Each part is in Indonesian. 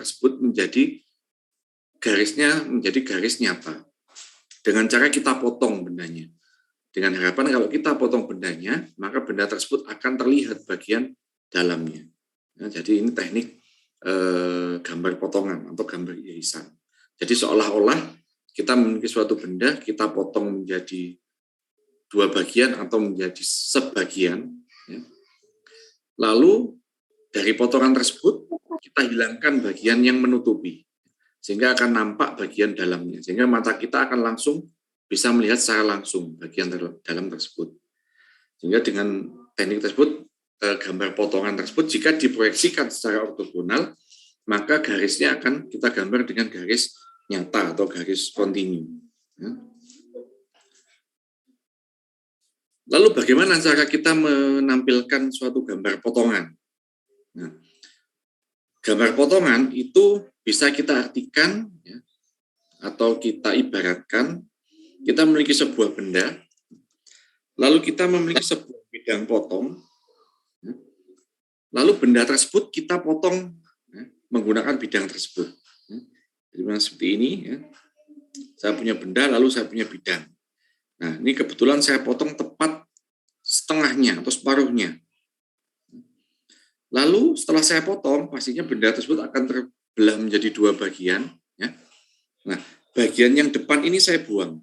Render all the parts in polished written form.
tersebut menjadi garis nyata. Dengan cara kita potong bendanya. Dengan harapan kalau kita potong bendanya, maka benda tersebut akan terlihat bagian dalamnya. Nah, jadi ini teknik gambar potongan atau gambar irisan. Jadi seolah-olah kita memiliki suatu benda, kita potong menjadi dua bagian atau menjadi sebagian. Ya. Lalu dari potongan tersebut kita hilangkan bagian yang menutupi, sehingga akan nampak bagian dalamnya. Sehingga mata kita akan langsung bisa melihat secara langsung bagian dalam tersebut. Sehingga dengan teknik tersebut, gambar potongan tersebut jika diproyeksikan secara ortogonal, maka garisnya akan kita gambar dengan garis nyata atau garis kontinu. Lalu bagaimana cara kita menampilkan suatu gambar potongan? Nah, gambar potongan itu bisa kita artikan ya, atau kita ibaratkan, kita memiliki sebuah benda, lalu kita memiliki sebuah bidang potong, lalu benda tersebut kita potong menggunakan bidang tersebut. Jadi seperti ini, ya. Saya punya benda, lalu saya punya bidang. Nah, ini kebetulan saya potong tepat setengahnya atau separuhnya. Lalu setelah saya potong, pastinya benda tersebut akan terbelah menjadi dua bagian. Ya. Nah, bagian yang depan ini saya buang.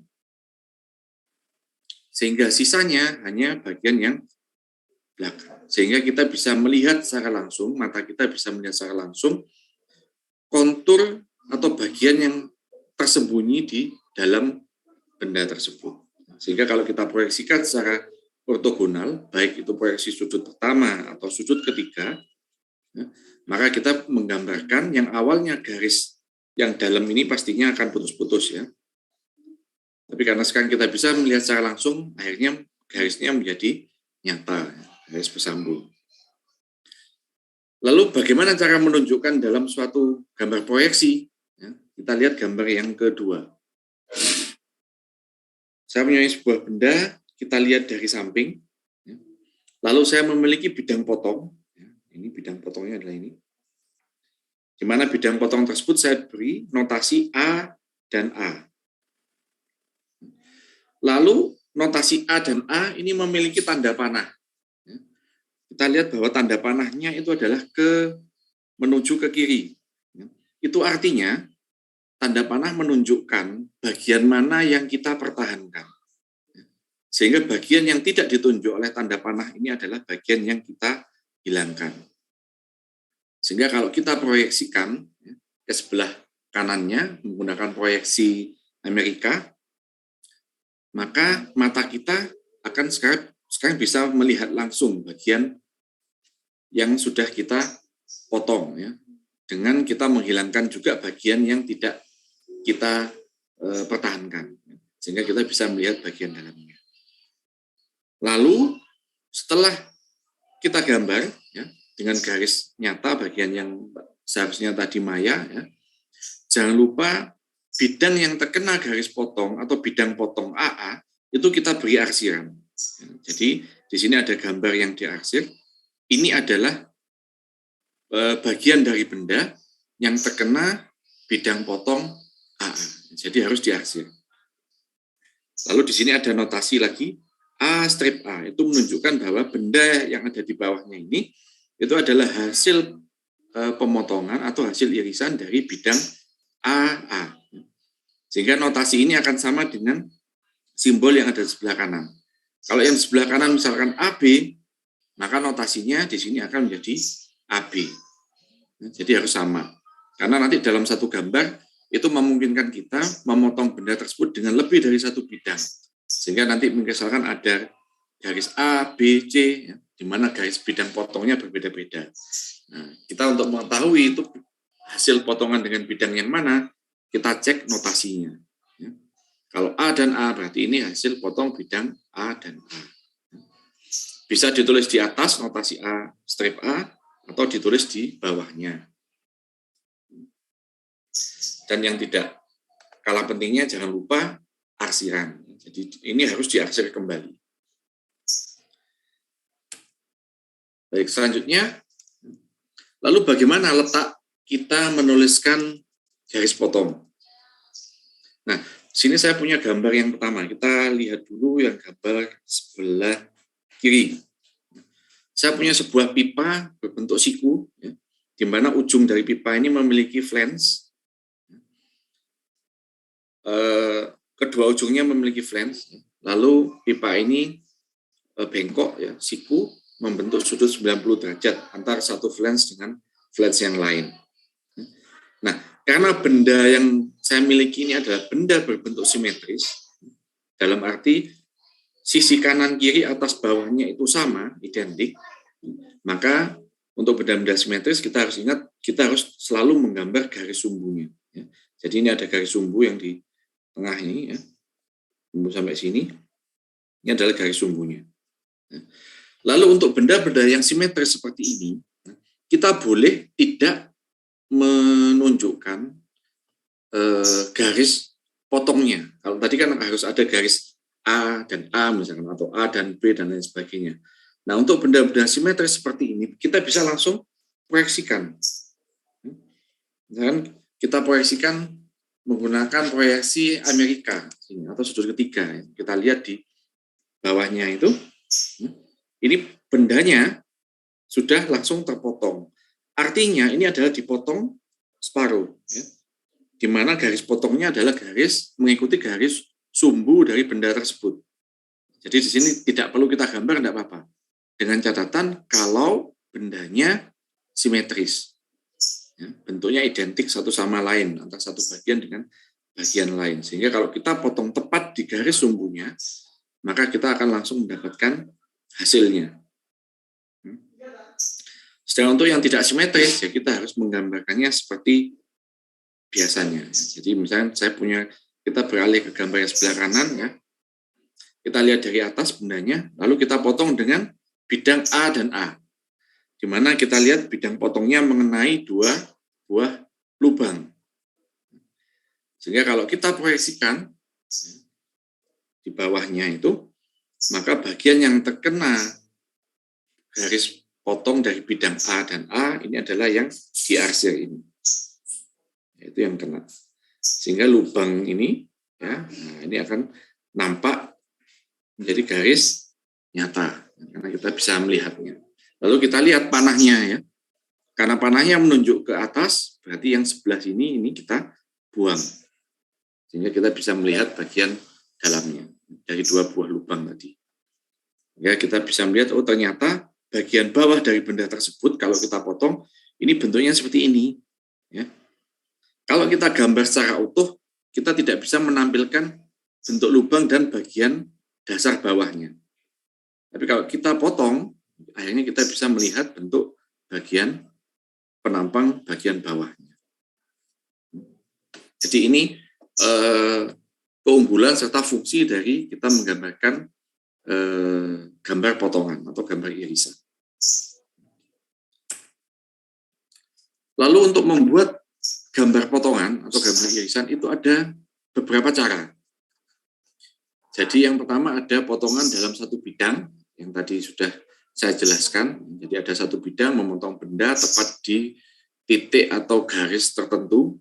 Sehingga sisanya hanya bagian yang belakang. Sehingga kita bisa melihat secara langsung, mata kita bisa melihat secara langsung kontur atau bagian yang tersembunyi di dalam benda tersebut. Sehingga kalau kita proyeksikan secara ortogonal, baik itu proyeksi sudut pertama atau sudut ketiga, ya, maka kita menggambarkan yang awalnya garis yang dalam ini pastinya akan putus-putus ya. Tapi karena sekarang kita bisa melihat secara langsung, akhirnya garisnya menjadi nyata, garis bersambung. Lalu bagaimana cara menunjukkan dalam suatu gambar proyeksi? Ya, kita lihat gambar yang kedua. Saya punya sebuah benda, kita lihat dari samping. Ya. Lalu saya memiliki bidang potong. Ya, ini bidang potongnya adalah ini. Di mana bidang potong tersebut saya beri notasi A dan A. Lalu notasi A dan A ini memiliki tanda panah. Kita lihat bahwa tanda panahnya itu adalah menuju ke kiri. Itu artinya tanda panah menunjukkan bagian mana yang kita pertahankan. Sehingga bagian yang tidak ditunjuk oleh tanda panah ini adalah bagian yang kita hilangkan. Sehingga kalau kita proyeksikan ke sebelah kanannya menggunakan proyeksi Amerika, maka mata kita akan sekarang bisa melihat langsung bagian yang sudah kita potong ya, dengan kita menghilangkan juga bagian yang tidak kita pertahankan, sehingga kita bisa melihat bagian dalamnya. Lalu setelah kita gambar ya, dengan garis nyata bagian yang seharusnya tadi maya, ya, jangan lupa bidang yang terkena garis potong atau bidang potong AA itu kita beri arsiran. Jadi di sini ada gambar yang diarsir. Ini adalah bagian dari benda yang terkena bidang potong AA. Jadi harus diarsir. Lalu di sini ada notasi lagi A strip A. Itu menunjukkan bahwa benda yang ada di bawahnya ini itu adalah hasil pemotongan atau hasil irisan dari bidang AA. Sehingga notasi ini akan sama dengan simbol yang ada di sebelah kanan. Kalau yang di sebelah kanan misalkan AB, maka notasinya di sini akan menjadi AB. Jadi harus sama. Karena nanti dalam satu gambar itu memungkinkan kita memotong benda tersebut dengan lebih dari satu bidang. Sehingga nanti misalkan ada garis A, B, C, ya, di mana garis bidang potongnya berbeda-beda. Nah, kita untuk mengetahui itu hasil potongan dengan bidang yang mana, kita cek notasinya. Ya. Kalau A dan A berarti ini hasil potong bidang A dan A. Bisa ditulis di atas notasi A strip A atau ditulis di bawahnya. Dan yang tidak kalah pentingnya jangan lupa arsiran. Jadi ini harus diarsir kembali. Baik, selanjutnya lalu bagaimana letak kita menuliskan garis potong. Nah, sini saya punya gambar yang pertama. Kita lihat dulu yang gambar sebelah kiri. Saya punya sebuah pipa berbentuk siku, ya, di mana ujung dari pipa ini memiliki flange. Kedua ujungnya memiliki flange. Lalu pipa ini bengkok, ya, siku, membentuk sudut 90 derajat antara satu flange dengan flange yang lain. Nah, karena benda yang saya miliki ini adalah benda berbentuk simetris, dalam arti sisi kanan, kiri, atas, bawahnya itu sama, identik, maka untuk benda-benda simetris kita harus ingat, kita harus selalu menggambar garis sumbunya. Ya. Jadi ini ada garis sumbu yang di tengah ini, ya, sumbu sampai sini, ini adalah garis sumbunya. Ya. Lalu untuk benda-benda yang simetris seperti ini, kita boleh tidak menunjukkan garis potongnya. Kalau tadi kan harus ada garis A dan A misalkan, atau A dan B dan lain sebagainya. Nah, untuk benda-benda simetris seperti ini, kita bisa langsung proyeksikan. Misalkan kita proyeksikan menggunakan proyeksi Amerika atau sudut ketiga. Kita lihat di bawahnya itu, ini bendanya sudah langsung terpotong. Artinya ini adalah dipotong separuh, ya, di mana garis potongnya adalah garis mengikuti garis sumbu dari benda tersebut. Jadi di sini tidak perlu kita gambar, tidak apa-apa. Dengan catatan kalau bendanya simetris, ya, bentuknya identik satu sama lain antara satu bagian dengan bagian lain. Sehingga kalau kita potong tepat di garis sumbunya, maka kita akan langsung mendapatkan hasilnya. Sedangkan untuk yang tidak simetris, ya kita harus menggambarkannya seperti biasanya. Jadi misalnya kita beralih ke gambar yang sebelah kanan, ya. Kita lihat dari atas bendanya, lalu kita potong dengan bidang A dan A. Di mana kita lihat bidang potongnya mengenai dua buah lubang. Sehingga kalau kita proyeksikan di bawahnya itu, maka bagian yang terkena garis potong dari bidang A dan A ini adalah yang diarsir ini. Itu yang kena. Sehingga lubang ini, ya, nah ini akan nampak menjadi garis nyata karena kita bisa melihatnya. Lalu kita lihat panahnya, ya. Karena panahnya menunjuk ke atas, berarti yang sebelah sini ini kita buang. Sehingga kita bisa melihat bagian dalamnya dari dua buah lubang tadi. Ya, kita bisa melihat, oh ternyata bagian bawah dari benda tersebut kalau kita potong ini bentuknya seperti ini, ya. Kalau kita gambar secara utuh, kita tidak bisa menampilkan bentuk lubang dan bagian dasar bawahnya. Tapi kalau kita potong, akhirnya kita bisa melihat bentuk bagian penampang bagian bawahnya. Jadi ini keunggulan serta fungsi dari kita menggambarkan gambar potongan atau gambar irisan. Lalu untuk membuat gambar potongan atau gambar irisan itu ada beberapa cara. Jadi yang pertama ada potongan dalam satu bidang yang tadi sudah saya jelaskan. Jadi ada satu bidang memotong benda tepat di titik atau garis tertentu.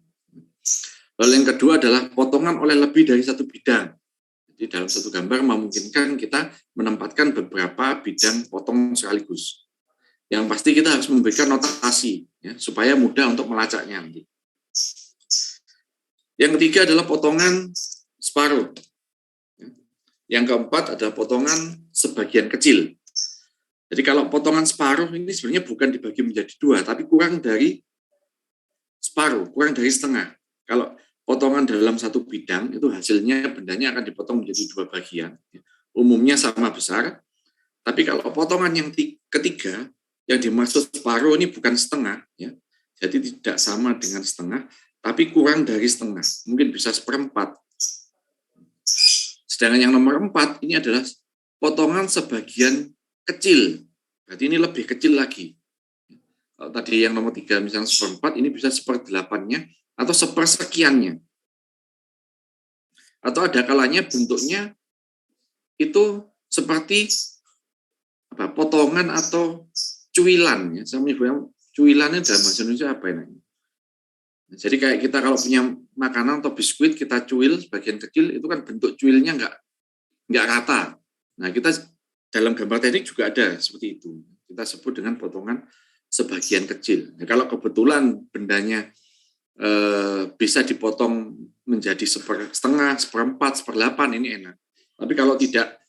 Lalu yang kedua adalah potongan oleh lebih dari satu bidang. Jadi dalam satu gambar memungkinkan kita menempatkan beberapa bidang potong sekaligus. Yang pasti kita harus memberikan notasi, ya, supaya mudah untuk melacaknya nanti. Yang ketiga adalah potongan separuh. Yang keempat adalah potongan sebagian kecil. Jadi kalau potongan separuh ini sebenarnya bukan dibagi menjadi dua, tapi kurang dari separuh, kurang dari setengah. Kalau potongan dalam satu bidang itu hasilnya bendanya akan dipotong menjadi dua bagian. Umumnya sama besar, tapi kalau potongan yang ketiga yang dimaksud separuh ini bukan setengah, ya. Jadi tidak sama dengan setengah, tapi kurang dari setengah, mungkin bisa seperempat. Sedangkan yang nomor 4 ini adalah potongan sebagian kecil, berarti ini lebih kecil lagi. Kalau tadi yang nomor 3 misalnya seperempat, ini bisa seperdelapannya atau sepersekiannya. Atau ada kalanya bentuknya itu seperti potongan atau cuilan, ya. Saya menyebutnya cuilannya dalam bahasa Indonesia apa ini? Jadi kayak kita kalau punya makanan atau biskuit, kita cuil sebagian kecil, itu kan bentuk cuilnya nggak rata. Nah, kita dalam gambar teknik juga ada seperti itu. Kita sebut dengan potongan sebagian kecil. Nah, kalau kebetulan bendanya bisa dipotong menjadi setengah, seperempat, seperdelapan, ini enak. Tapi kalau tidak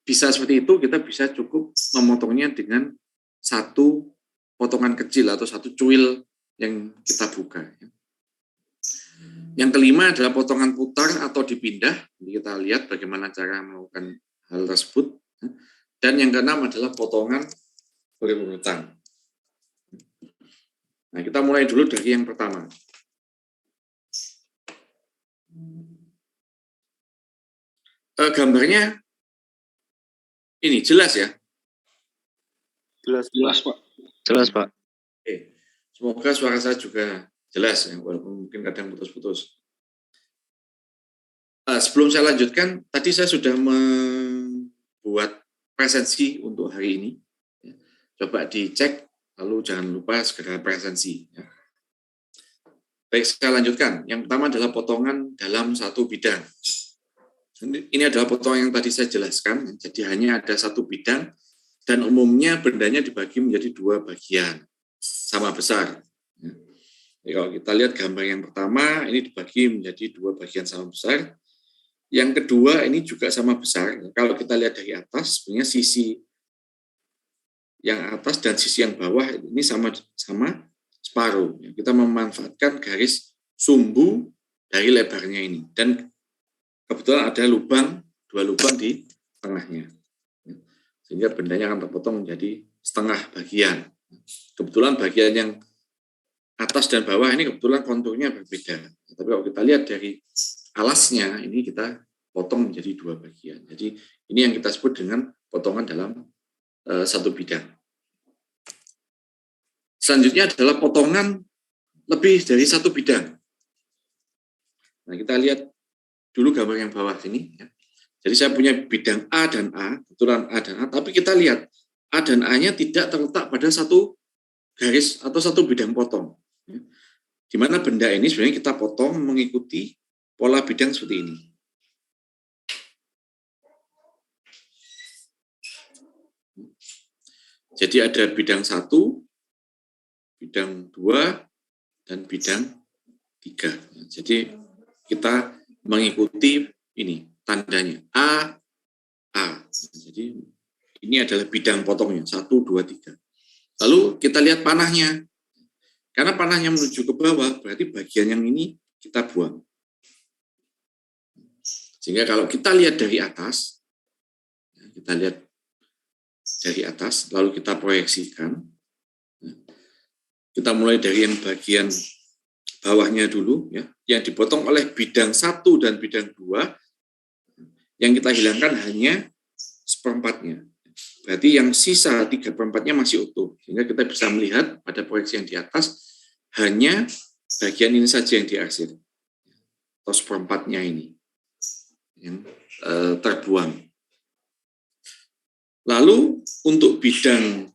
bisa seperti itu, kita bisa cukup memotongnya dengan satu potongan kecil atau satu cuil yang kita buka. Yang kelima adalah potongan putar atau dipindah. Jadi kita lihat bagaimana cara melakukan hal tersebut. Dan yang keenam adalah potongan berurutan. Nah, kita mulai dulu dari yang pertama. Gambarnya ini jelas ya? Jelas Pak. Jelas Pak. Oke. Semoga suara saya juga jelas ya, walaupun mungkin kadang putus-putus. Sebelum saya lanjutkan, tadi saya sudah membuat presensi untuk hari ini. Coba dicek, lalu jangan lupa segera presensi. Baik, saya lanjutkan. Yang pertama adalah potongan dalam satu bidang. Ini adalah potongan yang tadi saya jelaskan, jadi hanya ada satu bidang, dan umumnya bendanya dibagi menjadi dua bagian, sama besar. Jadi kalau kita lihat gambar yang pertama, ini dibagi menjadi dua bagian sama besar. Yang kedua, ini juga sama besar. Kalau kita lihat dari atas, sebenarnya sisi yang atas dan sisi yang bawah ini sama separuh. Kita memanfaatkan garis sumbu dari lebarnya ini. Dan kebetulan ada dua lubang di tengahnya. Sehingga bendanya akan terpotong menjadi setengah bagian. Kebetulan bagian yang atas dan bawah ini kebetulan konturnya berbeda. Tapi kalau kita lihat dari alasnya, ini kita potong menjadi dua bagian. Jadi ini yang kita sebut dengan potongan dalam satu bidang. Selanjutnya adalah potongan lebih dari satu bidang. Nah, kita lihat dulu gambar yang bawah ini. Ya. Jadi saya punya bidang A dan A, kebetulan A dan A, tapi kita lihat A dan A-nya tidak terletak pada satu garis atau satu bidang potong. Ya. Di mana benda ini sebenarnya kita potong mengikuti pola bidang seperti ini. Jadi ada bidang 1, bidang 2, dan bidang 3. Jadi kita mengikuti ini tandanya A. Jadi ini adalah bidang potongnya 1, 2, 3. Lalu kita lihat panahnya. Karena panahnya menuju ke bawah, berarti bagian yang ini kita buang. Sehingga kalau kita lihat dari atas, lalu kita proyeksikan. Kita mulai dari yang bagian bawahnya dulu, ya, yang dipotong oleh bidang 1 dan bidang 2, yang kita hilangkan hanya seperempatnya. Berarti yang sisa 3/4-nya masih utuh. Sehingga kita bisa melihat pada proyeksi yang di atas, hanya bagian ini saja yang diarsir. Atau seperempatnya ini yang terbuang. Lalu untuk bidang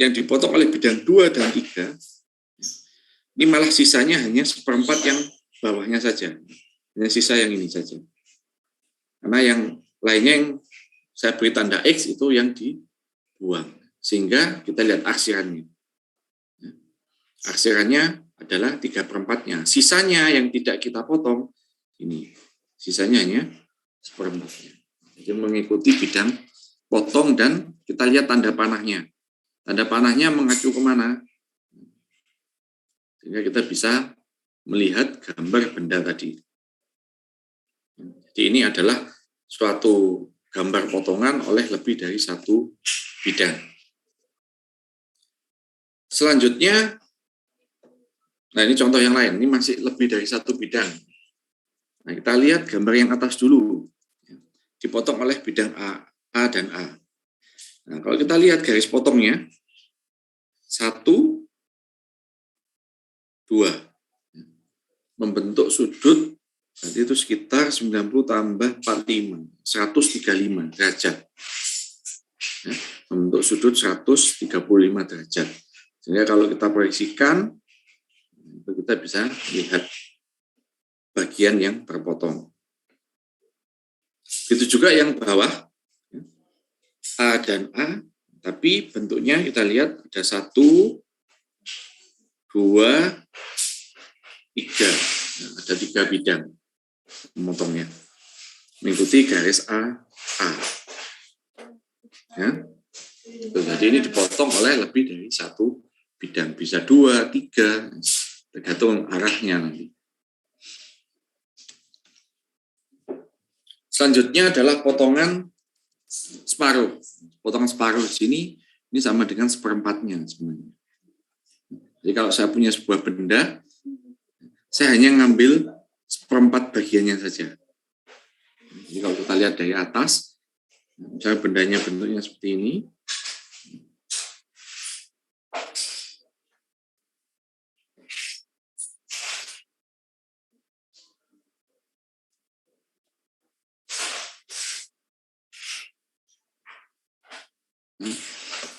yang dipotong oleh bidang 2 dan 3, ini malah sisanya hanya seperempat yang bawahnya saja. Hanya sisa yang ini saja. Karena yang lainnya yang saya beri tanda X itu yang dibuang. Sehingga kita lihat arsirannya. Arsirannya adalah 3/4-nya. Sisanya yang tidak kita potong, ini. Sisanya hanya seperempatnya. Jadi mengikuti bidang potong dan kita lihat tanda panahnya. Tanda panahnya mengacu kemana? Sehingga kita bisa melihat gambar benda tadi. Jadi ini adalah suatu gambar potongan oleh lebih dari satu bidang. Selanjutnya, nah ini contoh yang lain, ini masih lebih dari satu bidang. Nah kita lihat gambar yang atas dulu, dipotong oleh bidang A dan A. Nah kalau kita lihat garis potongnya, 1, 2, membentuk sudut, berarti itu sekitar 90 tambah 45, 135 derajat. Ya, membentuk sudut 135 derajat. Sehingga kalau kita proyeksikan, itu kita bisa lihat bagian yang terpotong. Itu juga yang bawah, A dan A, tapi bentuknya kita lihat ada 1, 2, 3. Nah, ada 3 bidang memotongnya. Mengikuti garis A. Ya. Jadi ini dipotong oleh lebih dari 1 bidang. Bisa 2, 3, tergantung arahnya nanti. Selanjutnya adalah potongan separuh. Potongan separuh di sini ini sama dengan seperempatnya sebenarnya. Jadi kalau saya punya sebuah benda, saya hanya ngambil seperempat bagiannya saja. Jadi kalau kita lihat dari atas, misalnya bendanya bentuknya seperti ini.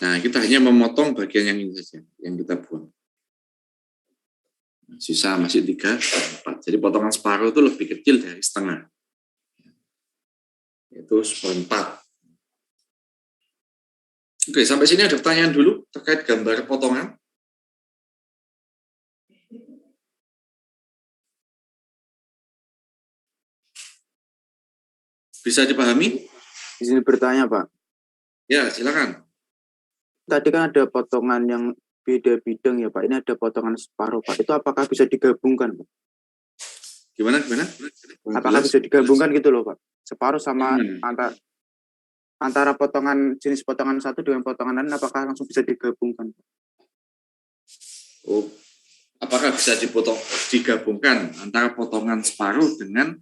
Nah, kita hanya memotong bagian yang ini saja, yang kita buang. Sisa masih 3, 4. Jadi potongan separuh itu lebih kecil dari setengah. Itu seperempat. Oke, sampai sini ada pertanyaan dulu terkait gambar potongan. Bisa dipahami? Di sini bertanya, Pak. Ya, silakan. Tadi kan ada potongan yang beda bidang ya, Pak. Ini ada potongan separuh, Pak. Itu apakah bisa digabungkan, Pak? Gimana? Apakah bisa digabungkan gitu loh, Pak? Separuh sama antara potongan jenis potongan satu dengan potongan lain, apakah langsung bisa digabungkan? Oh, apakah bisa digabungkan antara potongan separuh dengan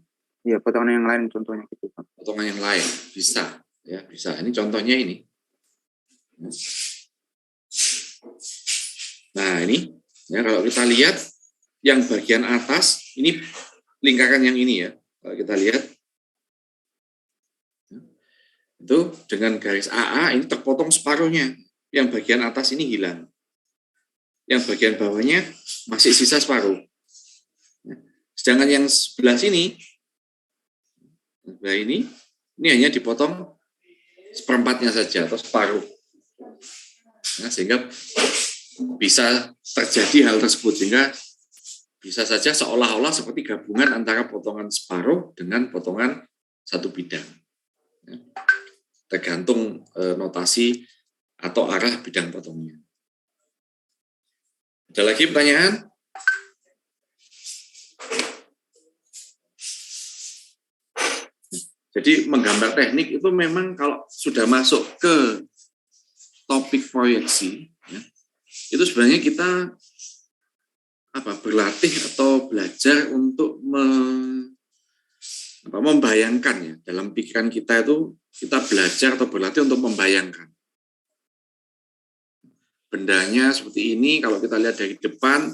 potongan yang lain contohnya gitu, Pak. Potongan yang lain? Bisa, ya bisa. Ini contohnya ini. Nah, ini ya kalau kita lihat yang bagian atas ini lingkaran yang ini ya. Kalau kita lihat itu dengan garis AA ini terpotong separuhnya. Yang bagian atas ini hilang. Yang bagian bawahnya masih sisa separuh. Sedangkan yang sebelah sini, ini hanya dipotong seperempatnya saja atau separuh. Nah, sehingga bisa terjadi hal tersebut, sehingga bisa saja seolah-olah seperti gabungan antara potongan separuh dengan potongan satu bidang. Tergantung notasi atau arah bidang potongnya. Ada lagi pertanyaan? Jadi menggambar teknik itu memang kalau sudah masuk ke topik proyeksi, ya, itu sebenarnya kita berlatih atau belajar untuk membayangkan ya. Dalam pikiran kita itu kita belajar atau berlatih untuk membayangkan. Bendanya seperti ini, kalau kita lihat dari depan,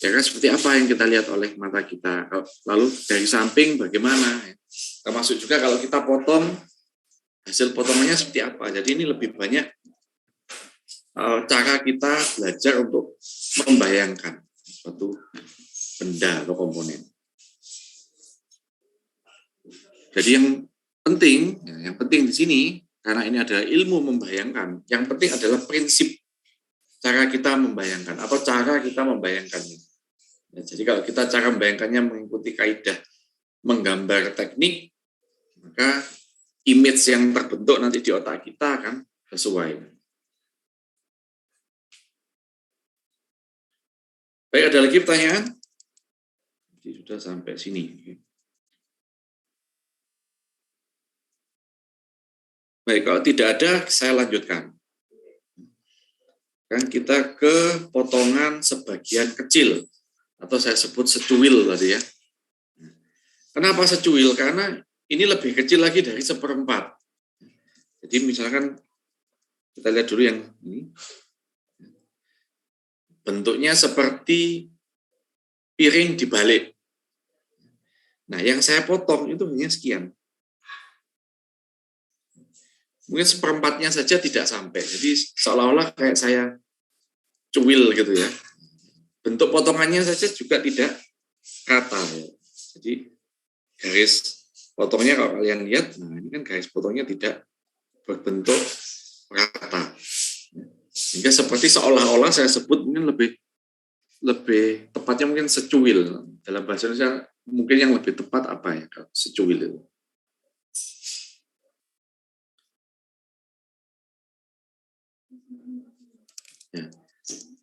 ya kan seperti apa yang kita lihat oleh mata kita. Lalu dari samping bagaimana? Termasuk juga kalau kita potong, hasil potongannya seperti apa. Jadi ini lebih banyak cara kita belajar untuk membayangkan suatu benda atau komponen. Jadi yang penting di sini, karena ini adalah ilmu membayangkan, yang penting adalah prinsip cara kita membayangkan atau cara kita membayangkannya. Ya, jadi kalau kita cara membayangkannya mengikuti kaidah menggambar teknik, maka image yang terbentuk nanti di otak kita akan sesuai. Baik, ada lagi pertanyaan? Jadi sudah sampai sini. Baik, kalau tidak ada, saya lanjutkan. Kan kita ke potongan sebagian kecil, atau saya sebut secuil tadi ya. Kenapa secuil? Karena ini lebih kecil lagi dari seperempat. Jadi misalkan kita lihat dulu yang ini. Bentuknya seperti piring dibalik. Nah, yang saya potong itu hanya sekian. Mungkin seperempatnya saja tidak sampai. Jadi seolah-olah kayak saya cuil gitu ya. bentuk potongannya saja juga tidak rata. Ya. Jadi garis potongnya kalau kalian lihat, nah ini kan garis potongnya tidak berbentuk rata. Sehingga seperti seolah-olah saya sebut mungkin lebih tepatnya mungkin secuil. Dalam bahasa Indonesia mungkin yang lebih tepat apa ya, secuil itu.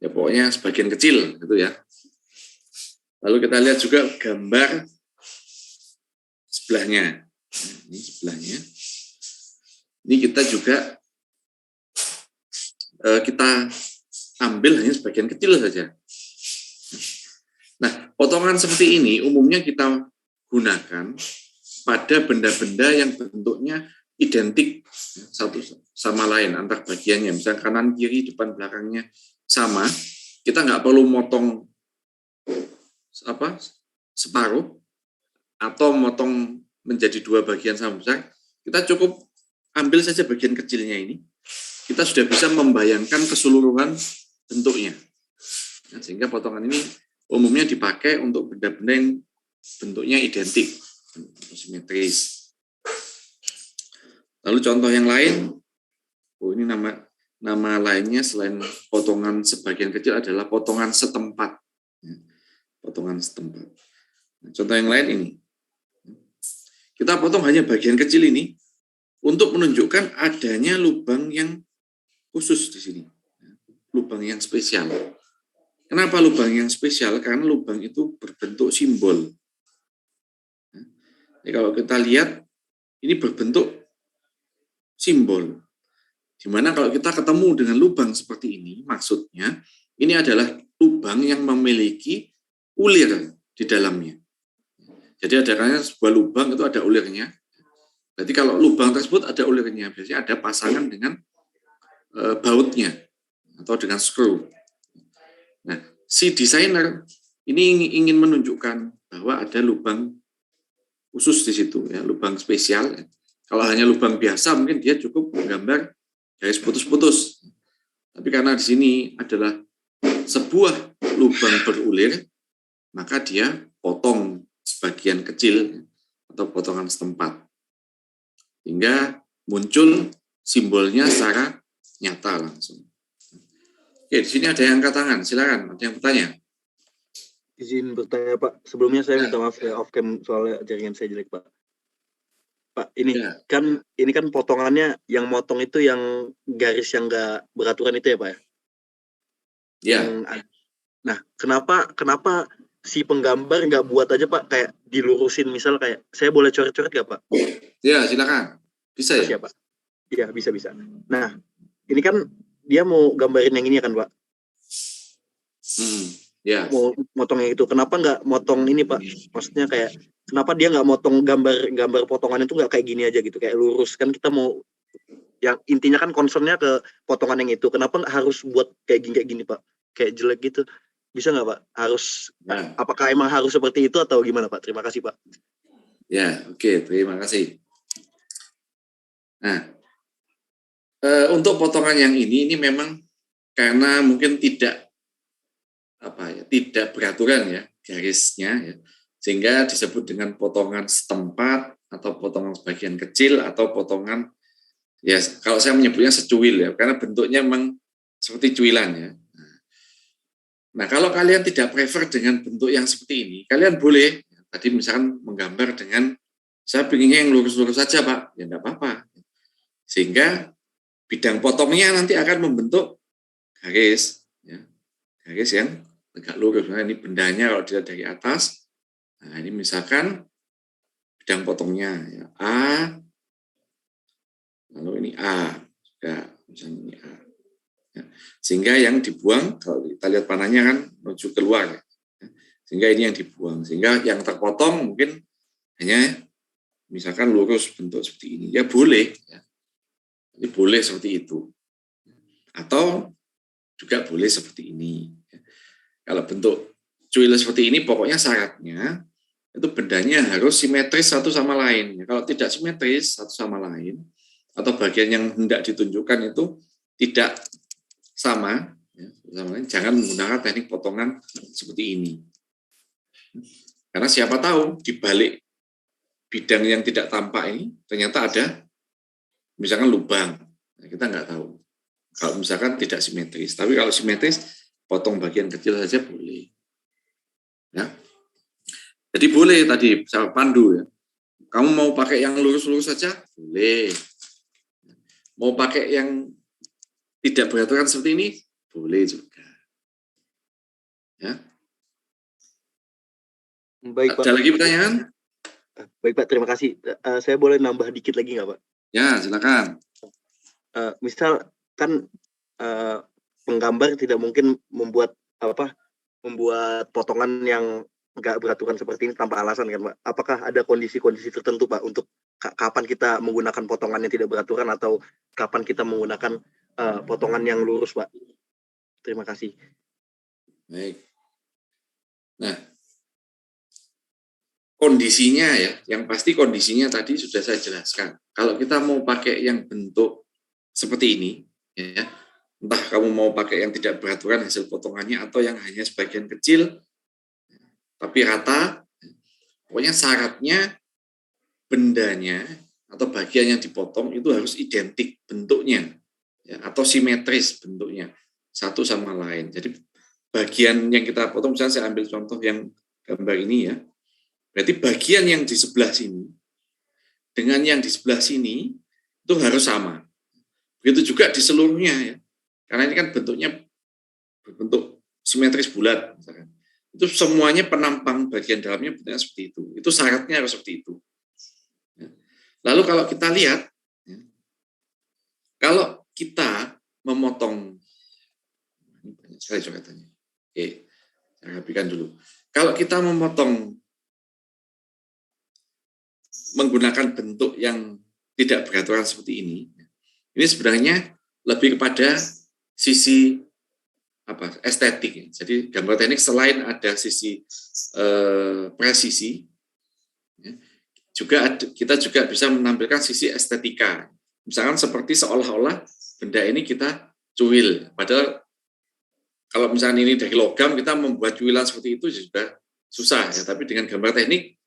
Ya pokoknya sebagian kecil gitu ya. Lalu kita lihat juga gambar sebelahnya. Ini sebelahnya. Ini kita juga kita ambil hanya sebagian kecil saja. Nah, potongan seperti ini umumnya kita gunakan pada benda-benda yang bentuknya identik satu sama lain antar bagiannya, misalnya kanan kiri depan belakangnya sama, kita nggak perlu motong separuh atau motong menjadi dua bagian sama besar, kita cukup ambil saja bagian kecilnya ini, kita sudah bisa membayangkan keseluruhan bentuknya. Nah, sehingga potongan ini umumnya dipakai untuk benda-benda yang bentuknya identik, simetris. Lalu contoh yang lain, ini nama lainnya selain potongan sebagian kecil adalah potongan setempat. Potongan setempat. Nah, contoh yang lain ini, kita potong hanya bagian kecil ini untuk menunjukkan adanya lubang yang khusus di sini, lubang yang spesial. Kenapa lubang yang spesial? Karena lubang itu berbentuk simbol. Jadi kalau kita lihat, ini berbentuk simbol. Dimana kalau kita ketemu dengan lubang seperti ini, maksudnya ini adalah lubang yang memiliki ulir di dalamnya. Jadi ada karena sebuah lubang itu ada ulirnya. Berarti kalau lubang tersebut ada ulirnya, biasanya ada pasangan dengan bautnya atau dengan screw. Nah, si desainer ini ingin menunjukkan bahwa ada lubang khusus di situ, ya, lubang spesial. Kalau hanya lubang biasa, mungkin dia cukup menggambar garis putus-putus. Tapi karena di sini adalah sebuah lubang berulir, maka dia potong sebagian kecil atau potongan setempat. Hingga muncul simbolnya secara nyata langsung. Oke, di sini ada yang angkat tangan, silakan. Ada yang bertanya? Izin bertanya Pak. Sebelumnya saya minta maaf ya off cam soalnya jaringan saya jelek Pak. Pak, ini kan potongannya yang motong itu yang garis yang nggak beraturan itu ya Pak ya? Ya. Nah, kenapa si penggambar nggak buat aja Pak kayak dilurusin, misal kayak saya boleh coret-coret nggak Pak? Ya, silakan. Bisa ya? Pak. Iya, bisa. Nah, ini kan dia mau gambarin yang ini kan Pak? Ya. Mau motong yang itu, kenapa nggak motong ini Pak? Maksudnya kayak kenapa dia nggak motong gambar potongan itu nggak kayak gini aja gitu, kayak lurus, kan kita mau yang intinya kan concernnya ke potongan yang itu, kenapa nggak harus buat kayak gini Pak, kayak jelek gitu, bisa nggak Pak? Harus apakah emang harus seperti itu atau gimana Pak? Terima kasih Pak. Ya, oke, terima kasih. Nah, untuk potongan yang ini memang karena mungkin tidak beraturan ya garisnya ya, sehingga disebut dengan potongan setempat atau potongan sebagian kecil atau potongan ya kalau saya menyebutnya secuil ya, karena bentuknya memang seperti cuilan ya. Nah, kalau kalian tidak prefer dengan bentuk yang seperti ini, kalian boleh tadi misalkan menggambar dengan saya pinginnya yang lurus-lurus saja Pak, ya enggak apa-apa. Sehingga bidang potongnya nanti akan membentuk garis ya. Garis yang tegak lurus. Nah, ini bendanya kalau dilihat dari atas. Nah, ini misalkan bidang potongnya ya A, lalu ini A, juga misalnya ini A. Ya. Sehingga yang dibuang, kalau kita lihat panahnya kan menuju keluar. Ya. Sehingga ini yang dibuang. Sehingga yang terpotong mungkin hanya misalkan lurus bentuk seperti ini. Ya boleh. Ya. Ini boleh seperti itu. Atau juga boleh seperti ini. Kalau bentuk cuil seperti ini, pokoknya syaratnya itu bendanya harus simetris satu sama lain. Kalau tidak simetris satu sama lain, atau bagian yang hendak ditunjukkan itu tidak sama, Jangan menggunakan teknik potongan seperti ini. Karena siapa tahu di balik bidang yang tidak tampak ini ternyata ada misalkan lubang. Kita nggak tahu. Kalau misalkan tidak simetris. Tapi kalau simetris, potong bagian kecil saja boleh. Ya. Jadi boleh tadi saya pandu ya. Kamu mau pakai yang lurus-lurus saja? Boleh. Mau pakai yang tidak beraturan seperti ini? Boleh juga. Ya. Baik, Pak. Ada lagi pertanyaan? Baik, Pak. Terima kasih. Saya boleh nambah dikit lagi nggak, Pak? Ya, silakan. Misal kan penggambar tidak mungkin membuat potongan yang nggak beraturan seperti ini tanpa alasan kan, Pak? Apakah ada kondisi-kondisi tertentu, Pak, untuk kapan kita menggunakan potongan yang tidak beraturan atau kapan kita menggunakan potongan yang lurus, Pak? Terima kasih. Baik. Nah, kondisinya ya, yang pasti kondisinya tadi sudah saya jelaskan. Kalau kita mau pakai yang bentuk seperti ini, ya, entah kamu mau pakai yang tidak beraturan hasil potongannya atau yang hanya sebagian kecil, tapi rata, pokoknya syaratnya bendanya atau bagian yang dipotong itu harus identik bentuknya, ya, atau simetris bentuknya, satu sama lain. Jadi bagian yang kita potong, misalnya saya ambil contoh yang gambar ini ya, berarti bagian yang di sebelah sini dengan yang di sebelah sini itu harus sama. Begitu juga di seluruhnya ya. Karena ini kan bentuknya berbentuk simetris bulat misalkan. Itu semuanya penampang bagian dalamnya bentuknya seperti itu. Itu syaratnya harus seperti itu. Lalu kalau kita lihat, kalau kita memotong, ini banyak sekali coretannya. Oke, saya rapikan dulu. Kalau kita memotong menggunakan bentuk yang tidak beraturan seperti ini sebenarnya lebih kepada sisi estetik. Jadi gambar teknik selain ada sisi presisi, kita juga bisa menampilkan sisi estetika. Misalkan seperti seolah-olah benda ini kita cuil. Padahal kalau misalkan ini dari logam, kita membuat cuilan seperti itu juga susah ya. Tapi dengan gambar teknik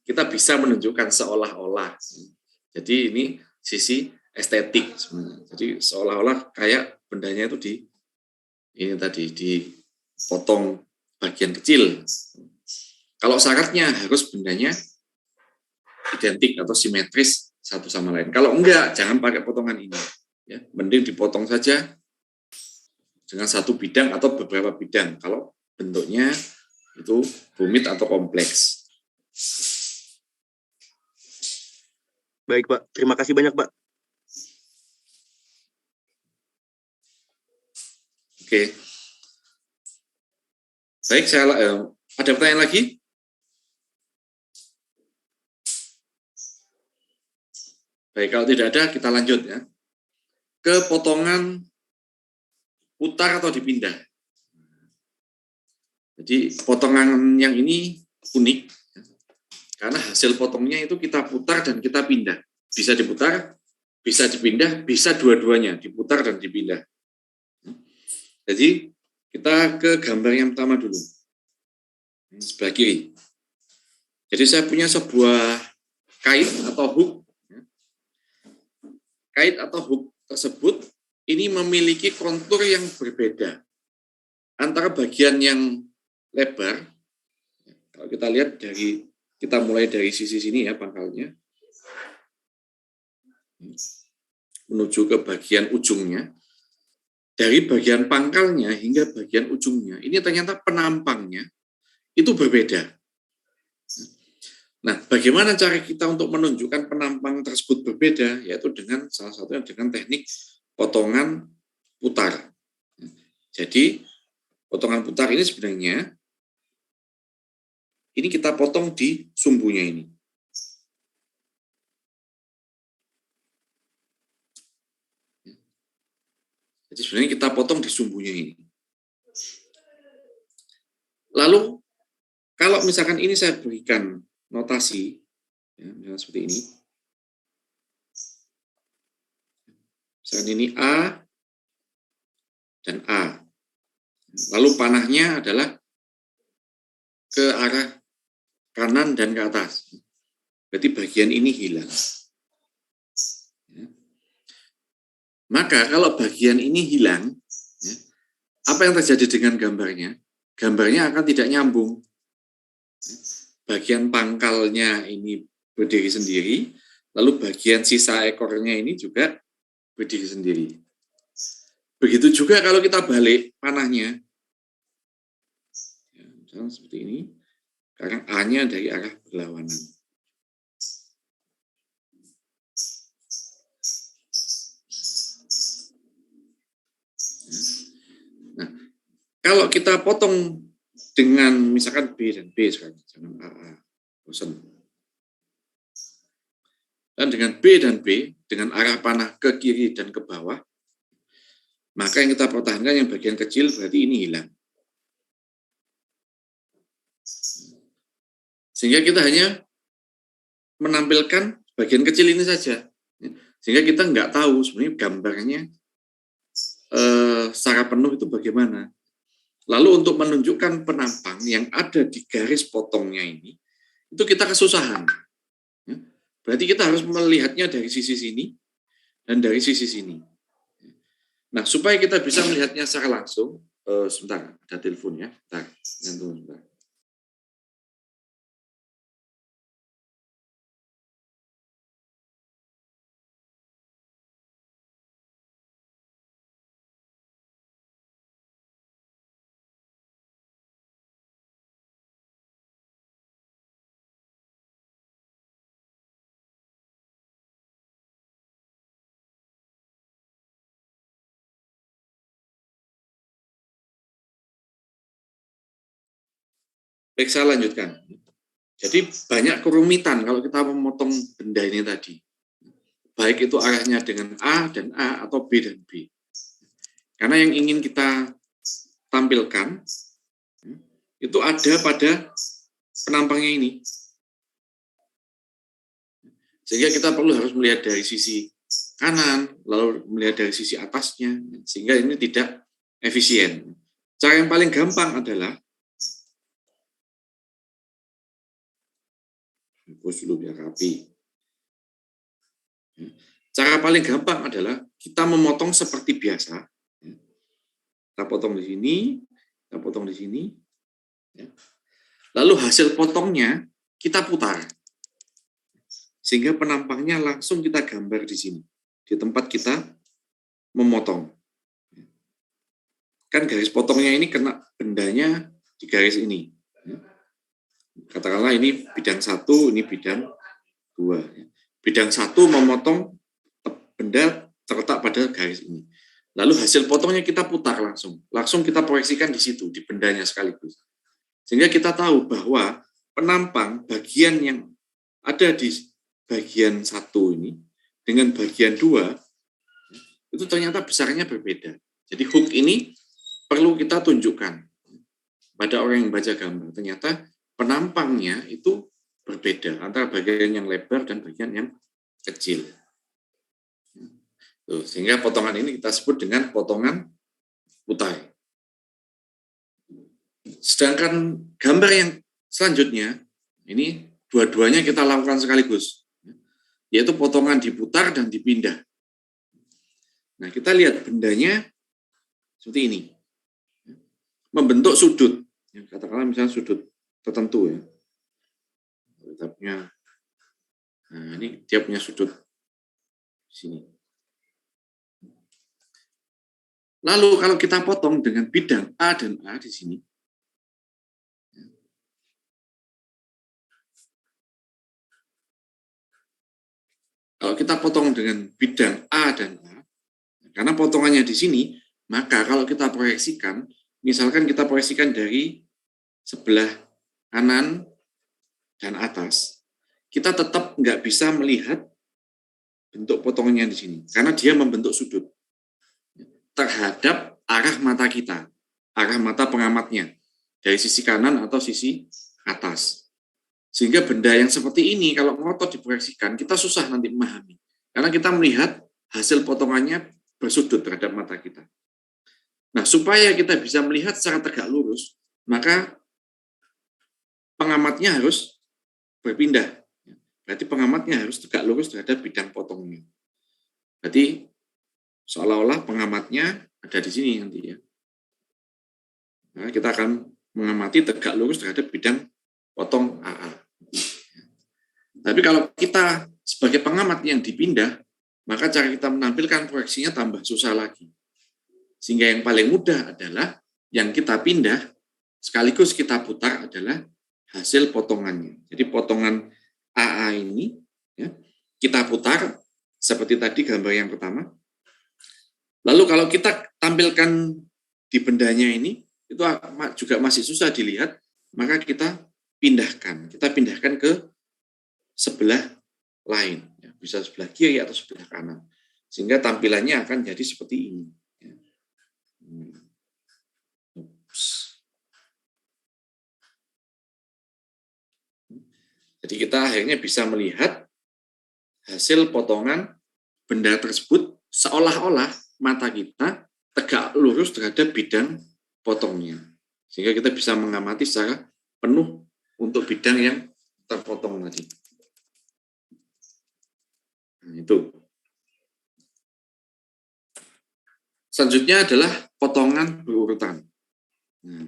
kita bisa menunjukkan seolah-olah. Jadi ini sisi estetik sebenarnya. Jadi seolah-olah kayak bendanya itu dipotong bagian kecil. Kalau syaratnya harus bendanya identik atau simetris satu sama lain. Kalau enggak, jangan pakai potongan ini. Ya, mending dipotong saja dengan satu bidang atau beberapa bidang. Kalau bentuknya itu rumit atau kompleks. Baik, Pak. Terima kasih banyak, Pak. Oke. Baik, ada pertanyaan lagi? Baik, kalau tidak ada, kita lanjut ya. Ke potongan putar atau dipindah. Jadi potongan yang ini unik, karena hasil potongnya itu kita putar dan kita pindah. Bisa diputar, bisa dipindah, bisa dua-duanya, diputar dan dipindah. Jadi kita ke gambar yang pertama dulu, sebelah kiri. Jadi saya punya sebuah kait atau hook. Kait atau hook tersebut ini memiliki kontur yang berbeda antara bagian yang lebar. Kalau kita lihat kita mulai dari sisi sini ya pangkalnya, menuju ke bagian ujungnya. Dari bagian pangkalnya hingga bagian ujungnya, ini ternyata penampangnya itu berbeda. Nah, bagaimana cara kita untuk menunjukkan penampang tersebut berbeda? Yaitu dengan salah satunya dengan teknik potongan putar. Jadi, potongan putar ini sebenarnya ini kita potong di sumbunya ini. Jadi sebenarnya kita potong di sumbunya ini. Lalu, kalau misalkan ini saya berikan notasi, ya, misalnya seperti ini. Misalkan ini A dan A. Lalu panahnya adalah ke arah kanan dan ke atas. Berarti bagian ini hilang. Maka kalau bagian ini hilang, apa yang terjadi dengan gambarnya? Gambarnya akan tidak nyambung. Bagian pangkalnya ini berdiri sendiri, lalu bagian sisa ekornya ini juga berdiri sendiri. Begitu juga kalau kita balik panahnya. Ya, misalnya seperti ini, karena A-nya dari arah berlawanan. Nah, kalau kita potong dengan misalkan B dan B sekarang, jangan AA, bosan. Dan dengan B dan B, dengan arah panah ke kiri dan ke bawah, maka yang kita pertahankan yang bagian kecil berarti ini hilang. Sehingga kita hanya menampilkan bagian kecil ini saja. Sehingga kita nggak tahu sebenarnya gambarnya secara penuh itu bagaimana. Lalu untuk menunjukkan penampang yang ada di garis potongnya ini, itu kita kesusahan. Berarti kita harus melihatnya dari sisi sini dan dari sisi sini. Nah, supaya kita bisa melihatnya secara langsung, sebentar, ada telepon ya. Sebentar. Baik, saya lanjutkan. Jadi banyak kerumitan kalau kita memotong benda ini tadi. Baik itu arahnya dengan A dan A atau B dan B. Karena yang ingin kita tampilkan itu ada pada penampangnya ini. Sehingga kita perlu harus melihat dari sisi kanan, lalu melihat dari sisi atasnya, sehingga ini tidak efisien. Cara yang paling gampang adalah hapus dulu biar rapi. Cara paling gampang adalah kita memotong seperti biasa. Kita potong di sini, kita potong di sini. Lalu hasil potongnya kita putar. Sehingga penampangnya langsung kita gambar di sini. Di tempat kita memotong. Kan garis potongnya ini kena bendanya di garis ini. Katakanlah ini bidang 1, ini bidang 2. Bidang 1 memotong benda terletak pada garis ini. Lalu hasil potongnya kita putar langsung. Langsung kita proyeksikan di situ, di bendanya sekaligus. Sehingga kita tahu bahwa penampang bagian yang ada di bagian 1 ini dengan bagian 2 itu ternyata besarnya berbeda. Jadi hook ini perlu kita tunjukkan pada orang yang baca gambar. Ternyata penampangnya itu berbeda antara bagian yang lebar dan bagian yang kecil. Tuh, sehingga potongan ini kita sebut dengan potongan utai. Sedangkan gambar yang selanjutnya, ini dua-duanya kita lakukan sekaligus, yaitu potongan diputar dan dipindah. Nah, kita lihat bendanya seperti ini. Membentuk sudut, katakanlah misalnya sudut tertentu ya. Nah, ini dia punya sudut di sini. Lalu kalau kita potong dengan bidang A dan A di sini, kalau kita potong dengan bidang A dan A, karena potongannya di sini, maka kalau kita proyeksikan, misalkan kita proyeksikan dari sebelah kanan dan atas, kita tetap nggak bisa melihat bentuk potongannya di sini, karena dia membentuk sudut terhadap arah mata kita, arah mata pengamatnya, dari sisi kanan atau sisi atas. Sehingga benda yang seperti ini, kalau ngotot diproyeksikan, kita susah nanti memahami. Karena kita melihat hasil potongannya bersudut terhadap mata kita. Nah, supaya kita bisa melihat secara tegak lurus, maka pengamatnya harus berpindah. Berarti pengamatnya harus tegak lurus terhadap bidang potongnya. Berarti seolah-olah pengamatnya ada di sini nanti ya. Nah, kita akan mengamati tegak lurus terhadap bidang potong AA. Tapi kalau kita sebagai pengamat yang dipindah, maka cara kita menampilkan proyeksinya tambah susah lagi. Sehingga yang paling mudah adalah yang kita pindah, sekaligus kita putar adalah hasil potongannya. Jadi potongan AA ini ya, kita putar seperti tadi gambar yang pertama. Lalu kalau kita tampilkan di bendanya ini, itu juga masih susah dilihat, maka kita pindahkan. Kita pindahkan ke sebelah lain, ya, bisa sebelah kiri atau sebelah kanan. Sehingga tampilannya akan jadi seperti ini. Jadi kita akhirnya bisa melihat hasil potongan benda tersebut seolah-olah mata kita tegak lurus terhadap bidang potongnya. Sehingga kita bisa mengamati secara penuh untuk bidang yang terpotong tadi. Nah, itu. Selanjutnya adalah potongan berurutan. Nah,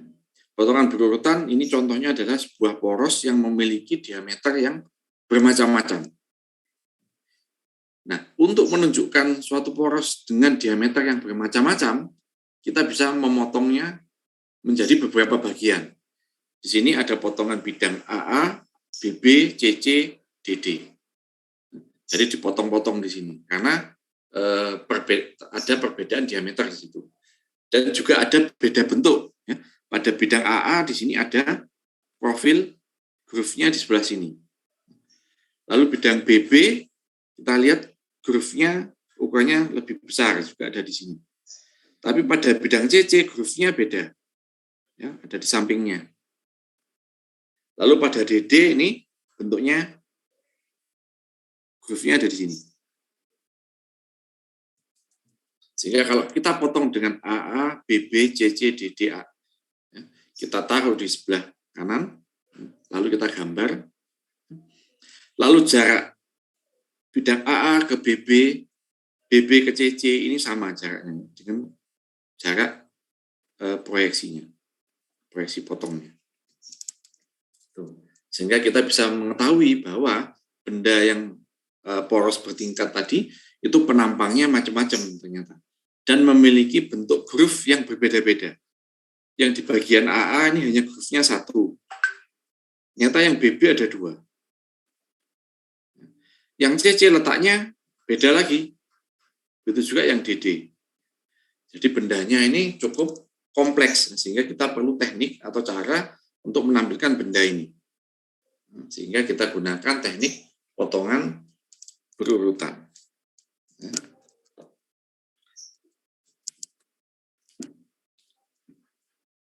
potongan berurutan ini contohnya adalah sebuah poros yang memiliki diameter yang bermacam-macam. Nah, untuk menunjukkan suatu poros dengan diameter yang bermacam-macam, kita bisa memotongnya menjadi beberapa bagian. Di sini ada potongan bidang AA, BB, CC, DD. Jadi dipotong-potong di sini karena ada perbedaan diameter di situ. Dan juga ada beda bentuk. Ya. Pada bidang AA di sini ada profil groove-nya di sebelah sini. Lalu bidang BB kita lihat groove-nya ukurannya lebih besar juga ada di sini. Tapi pada bidang CC groove-nya beda. Ya, ada di sampingnya. Lalu pada DD ini bentuknya groove-nya ada di sini. Sehingga kalau kita potong dengan AA, BB, CC, DD, A, ya, kita taruh di sebelah kanan, lalu kita gambar. Lalu jarak bidang AA ke BB, BB ke CC ini sama jaraknya dengan jarak proyeksinya, proyeksi potongnya. Tuh. Sehingga kita bisa mengetahui bahwa benda yang poros bertingkat tadi itu penampangnya macam-macam ternyata dan memiliki bentuk groove yang berbeda-beda. Yang di bagian AA ini hanya groove-nya satu. Ternyata yang BB ada dua. Yang CC letaknya beda lagi. Begitu juga yang DD. Jadi bendanya ini cukup kompleks sehingga kita perlu teknik atau cara untuk menampilkan benda ini. Sehingga kita gunakan teknik potongan berurutan.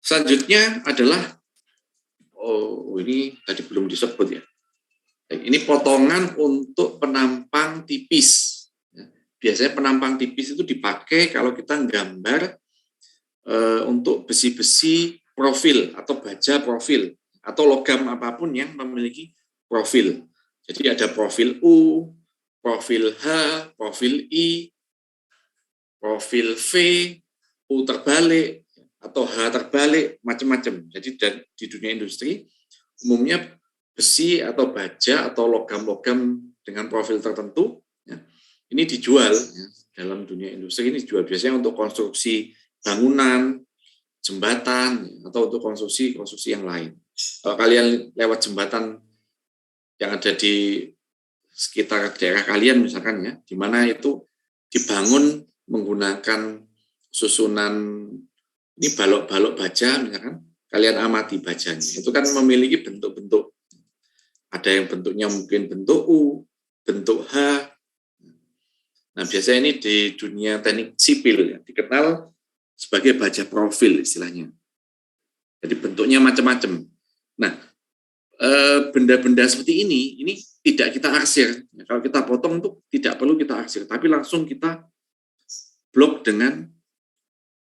Selanjutnya adalah, ini tadi belum disebut ya. Ini potongan untuk penampang tipis. Biasanya penampang tipis itu dipakai kalau kita gambar untuk besi-besi profil atau baja profil atau logam apapun yang memiliki profil. Jadi ada profil U, profil H, profil I, profil V, U terbalik, atau H terbalik, macam-macam. Jadi di dunia industri, umumnya besi atau baja atau logam-logam dengan profil tertentu, ya, ini dijual ya, dalam dunia industri ini dijual biasanya untuk konstruksi bangunan, jembatan, atau untuk konstruksi yang lain. Kalau kalian lewat jembatan yang ada di sekitar daerah kalian misalkan ya, di mana itu dibangun menggunakan susunan ini balok-balok baja misalkan, kalian amati bajanya. Itu kan memiliki bentuk-bentuk. Ada yang bentuknya mungkin bentuk U, bentuk H. Nah, biasanya ini di dunia teknik sipil ya, dikenal sebagai baja profil istilahnya. Jadi bentuknya macam-macam. Nah, benda-benda seperti ini tidak kita arsir. Kalau kita potong itu tidak perlu kita arsir, tapi langsung kita blok dengan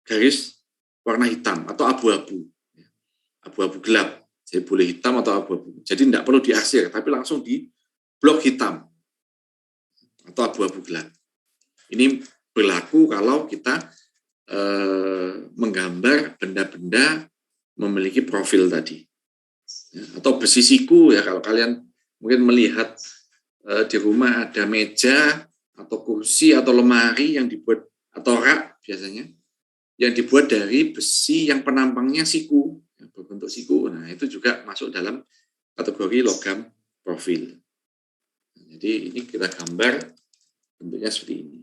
garis warna hitam atau abu-abu. Abu-abu gelap. Jadi boleh hitam atau abu-abu. Jadi tidak perlu diarsir, tapi langsung di blok hitam atau abu-abu gelap. Ini berlaku kalau kita menggambar benda-benda memiliki profil tadi. Atau besi siku, ya kalau kalian mungkin melihat di rumah ada meja atau kursi atau lemari yang dibuat, atau rak biasanya, yang dibuat dari besi yang penampangnya siku, berbentuk siku. Nah, itu juga masuk dalam kategori logam profil. Jadi ini kita gambar bentuknya seperti ini.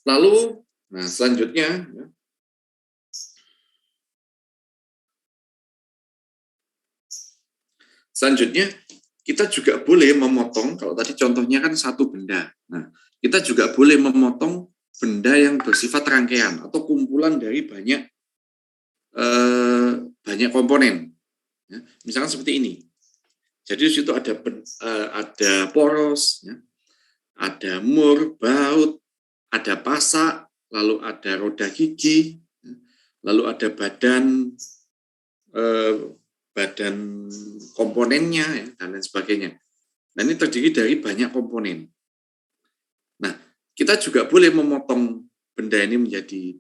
Lalu, nah selanjutnya, kita juga boleh memotong, kalau tadi contohnya kan satu benda. Nah, kita juga boleh memotong benda yang bersifat rangkaian atau kumpulan dari banyak komponen. Ya, misalkan seperti ini. Jadi di situ ada poros, ya, ada mur, baut, ada pasak, lalu ada roda gigi, lalu ada badan komponennya, ya, dan lain sebagainya. Nah, ini terdiri dari banyak komponen. Nah, kita juga boleh memotong benda ini menjadi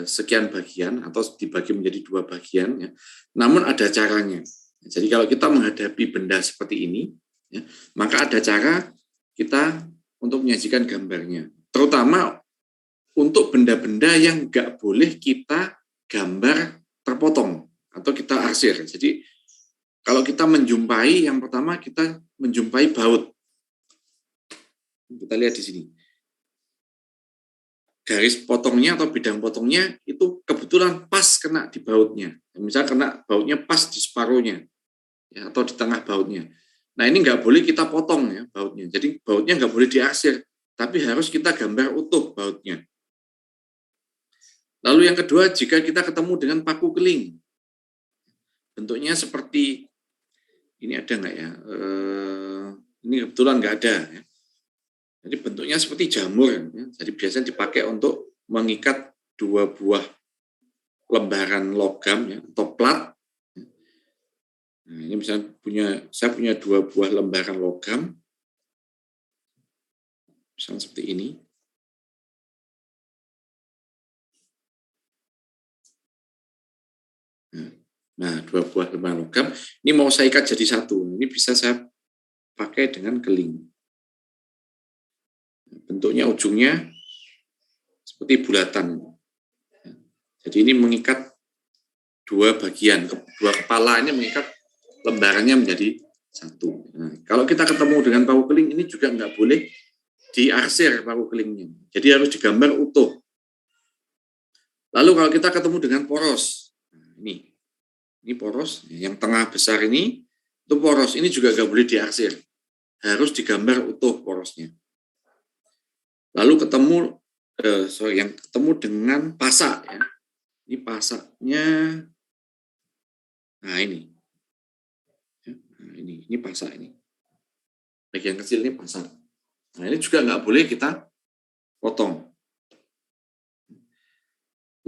sekian bagian atau dibagi menjadi 2 bagian, ya. Namun ada caranya. Jadi kalau kita menghadapi benda seperti ini, ya, maka ada cara kita untuk menyajikan gambarnya. Terutama untuk benda-benda yang nggak boleh kita gambar terpotong atau kita arsir. Jadi kalau kita menjumpai, yang pertama kita menjumpai baut. Kita lihat di sini. Garis potongnya atau bidang potongnya itu kebetulan pas kena di bautnya. Misalnya kena bautnya pas di separuhnya, ya, atau di tengah bautnya. Nah, ini nggak boleh kita potong, ya, bautnya. Jadi bautnya nggak boleh diarsir, tapi harus kita gambar utuh bautnya. Lalu yang kedua, jika kita ketemu dengan paku keling, bentuknya seperti ini, ada nggak ya? Ini kebetulan nggak ada. Ya. Jadi bentuknya seperti jamur. Ya. Jadi biasanya dipakai untuk mengikat 2 buah lembaran logam, ya, atau plat. Nah, ini misalnya saya punya 2 buah lembaran logam, misalnya seperti ini. Nah, 2 buah lembaran logam, ini mau saya ikat jadi satu. Ini bisa saya pakai dengan keling. Bentuknya ujungnya seperti bulatan. Jadi ini mengikat 2 bagian, 2 kepala ini mengikat lembarannya menjadi satu. Nah, kalau kita ketemu dengan paku keling, ini juga nggak boleh diarsir paku kelingnya. Jadi harus digambar utuh. Lalu kalau kita ketemu dengan poros, nah, ini poros, yang tengah besar ini, itu poros, ini juga nggak boleh diarsir. Harus digambar utuh porosnya. Lalu yang ketemu dengan pasak, ya. Ini pasaknya, nah ini. Nah, ini pasak ini. Bagian kecil ini pasak. Nah, ini juga nggak boleh kita potong.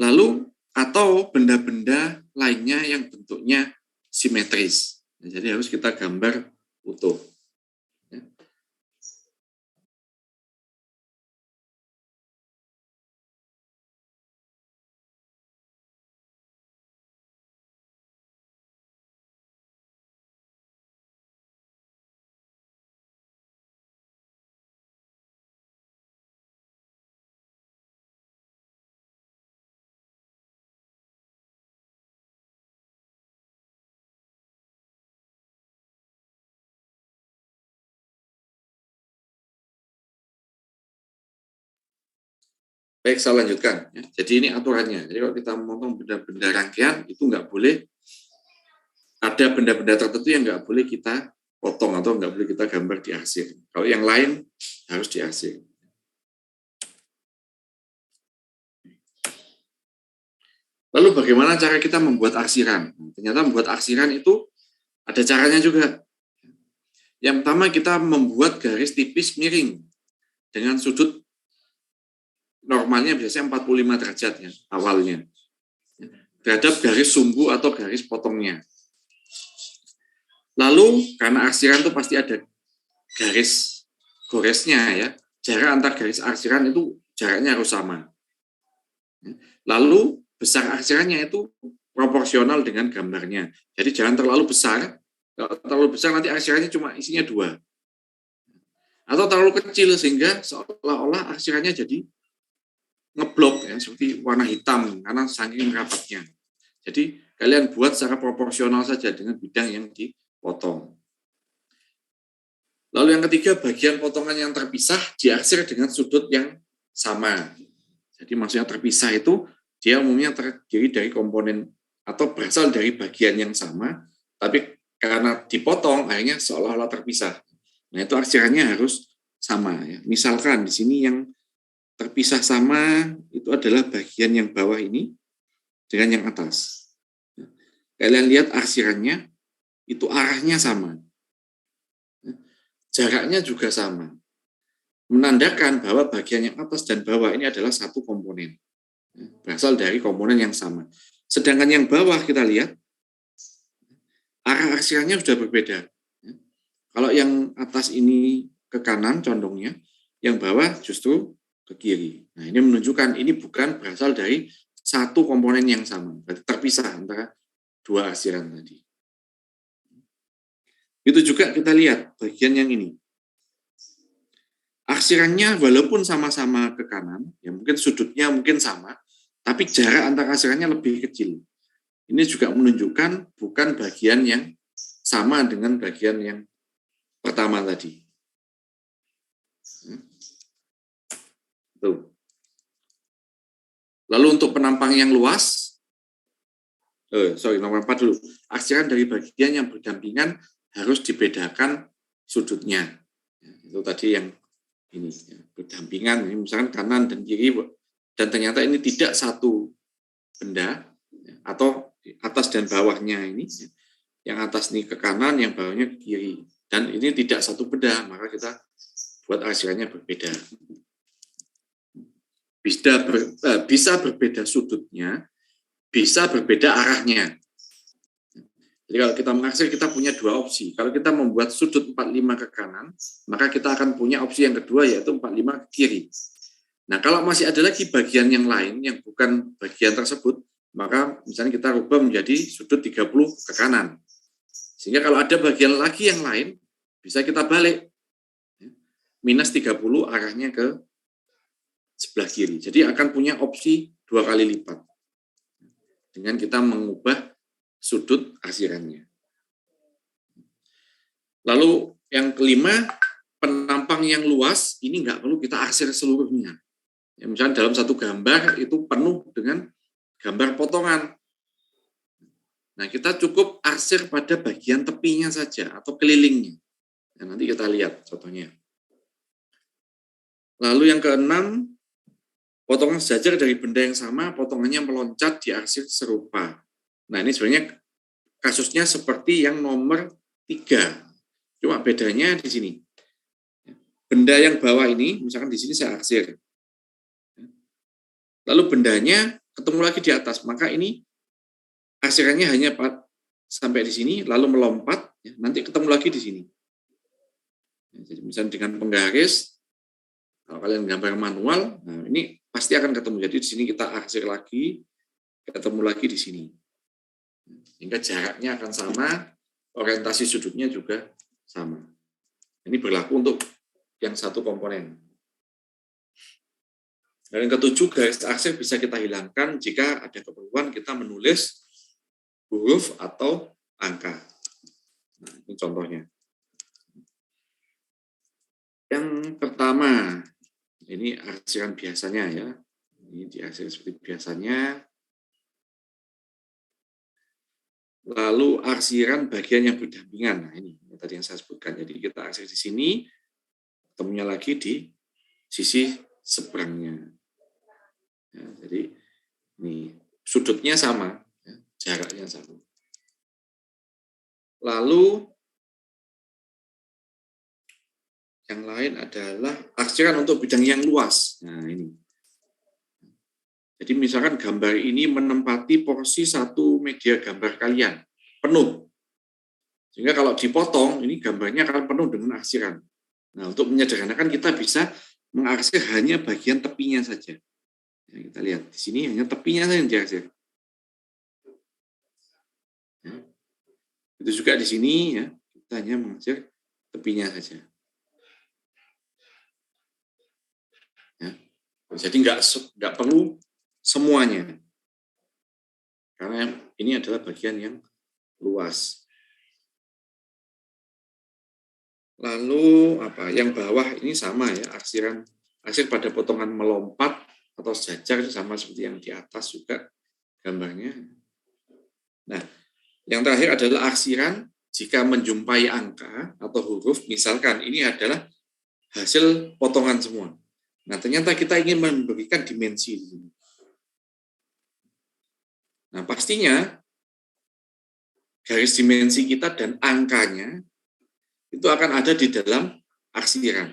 Lalu atau benda-benda lainnya yang bentuknya simetris. Nah, jadi harus kita gambar utuh. Ya. Baik, saya lanjutkan. Ya. Jadi ini aturannya. Jadi kalau kita memotong benda-benda rangkaian, itu nggak boleh, ada benda-benda tertentu yang nggak boleh kita potong atau nggak boleh kita gambar diarsir. Kalau yang lain harus diarsir. Lalu bagaimana cara kita membuat arsiran? Ternyata membuat arsiran itu ada caranya juga. Yang pertama kita membuat garis tipis miring dengan sudut normalnya biasanya 45 derajat ya awalnya. Terhadap garis sumbu atau garis potongnya. Lalu karena arsiran itu pasti ada garis goresnya ya. Jarak antar garis arsiran itu jaraknya harus sama. Lalu besar arsirannya itu proporsional dengan gambarnya. Jadi jangan terlalu besar. Kalau terlalu besar nanti arsirannya cuma isinya 2. Atau terlalu kecil sehingga seolah-olah arsirannya jadi ngeblok ya, seperti warna hitam karena saking rapatnya. Jadi kalian buat secara proporsional saja dengan bidang yang dipotong. Lalu yang ketiga, bagian potongan yang terpisah diarsir dengan sudut yang sama. Jadi maksudnya terpisah itu dia umumnya terdiri dari komponen atau berasal dari bagian yang sama, tapi karena dipotong akhirnya seolah-olah terpisah. Nah itu arsirannya harus sama ya. Misalkan di sini yang terpisah sama itu adalah bagian yang bawah ini dengan yang atas. Kalian lihat arsirannya itu arahnya sama. Jaraknya juga sama. Menandakan bahwa bagian yang atas dan bawah ini adalah satu komponen. Berasal dari komponen yang sama. Sedangkan yang bawah kita lihat, arah arsirannya sudah berbeda. Kalau yang atas ini ke kanan condongnya, yang bawah justru ke kiri. Nah ini menunjukkan ini bukan berasal dari satu komponen yang sama. Berarti terpisah antara dua arsiran tadi. Itu juga kita lihat bagian yang ini. Arsirannya walaupun sama-sama ke kanan, ya mungkin sudutnya mungkin sama, tapi jarak antara arsirannya lebih kecil. Ini juga menunjukkan bukan bagian yang sama dengan bagian yang pertama tadi. Tuh. Lalu untuk penampang yang luas, nomor 4 dulu. Arsiran dari bagian yang berdampingan harus dibedakan sudutnya. Itu tadi yang ini berdampingan, misalkan kanan dan kiri, dan ternyata ini tidak satu benda, atau atas dan bawahnya ini, yang atas ini ke kanan, yang bawahnya ke kiri, dan ini tidak satu benda, maka kita buat arsirannya berbeda. Bisa berbeda sudutnya, bisa berbeda arahnya. Jadi kalau kita mengarsir, kita punya dua opsi. Kalau kita membuat sudut 45 ke kanan, maka kita akan punya opsi yang kedua, yaitu 45 ke kiri. Nah, kalau masih ada lagi bagian yang lain, yang bukan bagian tersebut, maka misalnya kita rubah menjadi sudut 30 ke kanan. Sehingga kalau ada bagian lagi yang lain, bisa kita balik. Minus 30 arahnya ke sebelah kiri. Jadi akan punya opsi 2 kali lipat. Dengan kita mengubah sudut arsirannya. Lalu yang kelima, penampang yang luas, ini nggak perlu kita arsir seluruhnya. Ya, misalnya dalam satu gambar itu penuh dengan gambar potongan. Nah, kita cukup arsir pada bagian tepinya saja atau kelilingnya. Nah, nanti kita lihat contohnya. Lalu yang keenam, potongan sejajar dari benda yang sama, potongannya meloncat diarsir serupa. Nah, ini sebenarnya kasusnya seperti yang nomor 3. Cuma bedanya di sini. Benda yang bawah ini, misalkan di sini saya arsir. Lalu bendanya ketemu lagi di atas, maka ini arsirannya hanya sampai di sini, lalu melompat, nanti ketemu lagi di sini. Jadi misalnya dengan penggaris, kalau kalian gambar manual, nah ini pasti akan ketemu. Jadi di sini kita arsir lagi, ketemu lagi di sini. Sehingga jaraknya akan sama, orientasi sudutnya juga sama. Ini berlaku untuk yang satu komponen. Dan yang ketujuh, garis arsir bisa kita hilangkan jika ada keperluan kita menulis huruf atau angka. Nah, ini contohnya. Yang pertama, ini arsiran biasanya ya. Ini diarsir seperti biasanya. Lalu arsiran bagian yang berdampingan. Nah, ini tadi yang saya sebutkan. Jadi kita arsir di sini, ketemunya lagi di sisi seberangnya. Ya, jadi ini sudutnya sama, ya, jaraknya sama. Lalu yang lain adalah arsiran untuk bidang yang luas. Nah, ini. Jadi misalkan gambar ini menempati porsi satu media gambar kalian, penuh. Sehingga kalau dipotong, ini gambarnya akan penuh dengan arsiran. Nah, untuk menyederhanakan kita bisa mengarsir hanya bagian tepinya saja. Ya, kita lihat, di sini hanya tepinya saja yang diarsir. Ya. Itu juga di sini, ya, kita hanya mengarsir tepinya saja. Ya. Jadi nggak perlu semuanya, karena ini adalah bagian yang luas. Lalu apa? Yang bawah ini sama ya, arsir pada potongan melompat atau sejajar sama seperti yang di atas juga gambarnya. Nah, yang terakhir adalah arsiran jika menjumpai angka atau huruf, misalkan ini adalah hasil potongan semua. Nah, ternyata kita ingin memberikan dimensi di sini. Nah, pastinya garis dimensi kita dan angkanya itu akan ada di dalam arsiran.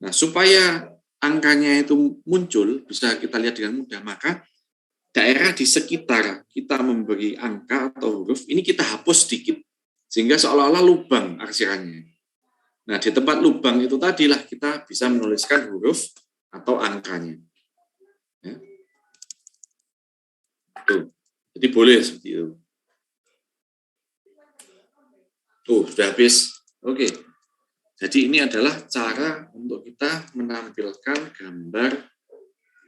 Nah, supaya angkanya itu muncul, bisa kita lihat dengan mudah, maka daerah di sekitar kita memberi angka atau huruf, ini kita hapus sedikit, sehingga seolah-olah lubang arsirannya. Nah, di tempat lubang itu tadilah kita bisa menuliskan huruf atau angkanya. Ya. Tuh. Jadi boleh seperti itu. Tuh, sudah habis. Oke. Jadi ini adalah cara untuk kita menampilkan gambar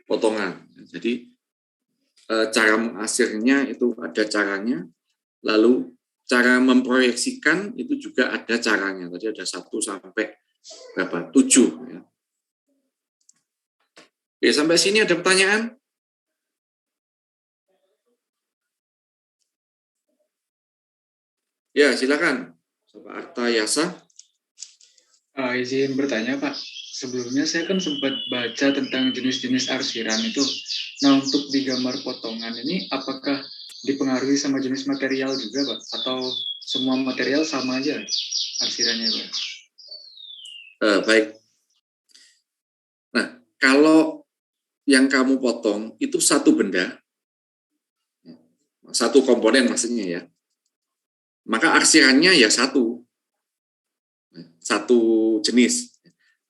potongan. Jadi cara mengarsirnya itu ada caranya, lalu cara memproyeksikan itu juga ada caranya. Tadi ada 1 sampai berapa? 7. Ya. Oke, sampai sini ada pertanyaan? Ya, silakan. Bapak Arta Yasa. Izin bertanya, Pak. Sebelumnya saya kan sempat baca tentang jenis-jenis arsiran itu. Nah, untuk di gambar potongan ini, apakah dipengaruhi sama jenis material juga, Pak? Atau semua material sama aja arsirannya, Pak? Baik. Nah, kalau yang kamu potong itu satu benda, satu komponen maksudnya ya, maka arsirannya ya satu jenis.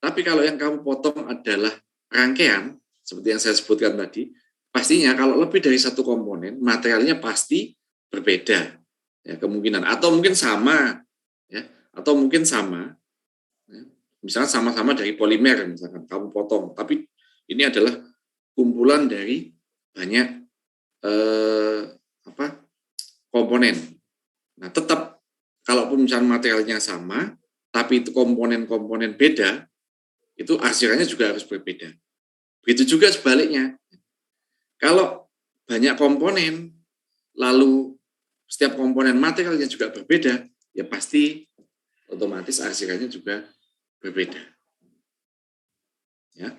Tapi kalau yang kamu potong adalah rangkaian, seperti yang saya sebutkan tadi, pastinya kalau lebih dari satu komponen, materialnya pasti berbeda, ya, kemungkinan. Atau mungkin sama, ya, atau mungkin sama. Ya. Misalnya sama-sama dari polimer, misalkan kamu potong, tapi ini adalah kumpulan dari banyak komponen. Nah, tetap kalaupun misalnya materialnya sama, tapi itu komponen-komponen beda, itu arsirannya juga harus berbeda. Begitu juga sebaliknya. Kalau banyak komponen, lalu setiap komponen materialnya juga berbeda, ya pasti otomatis arsirannya juga berbeda. Ya.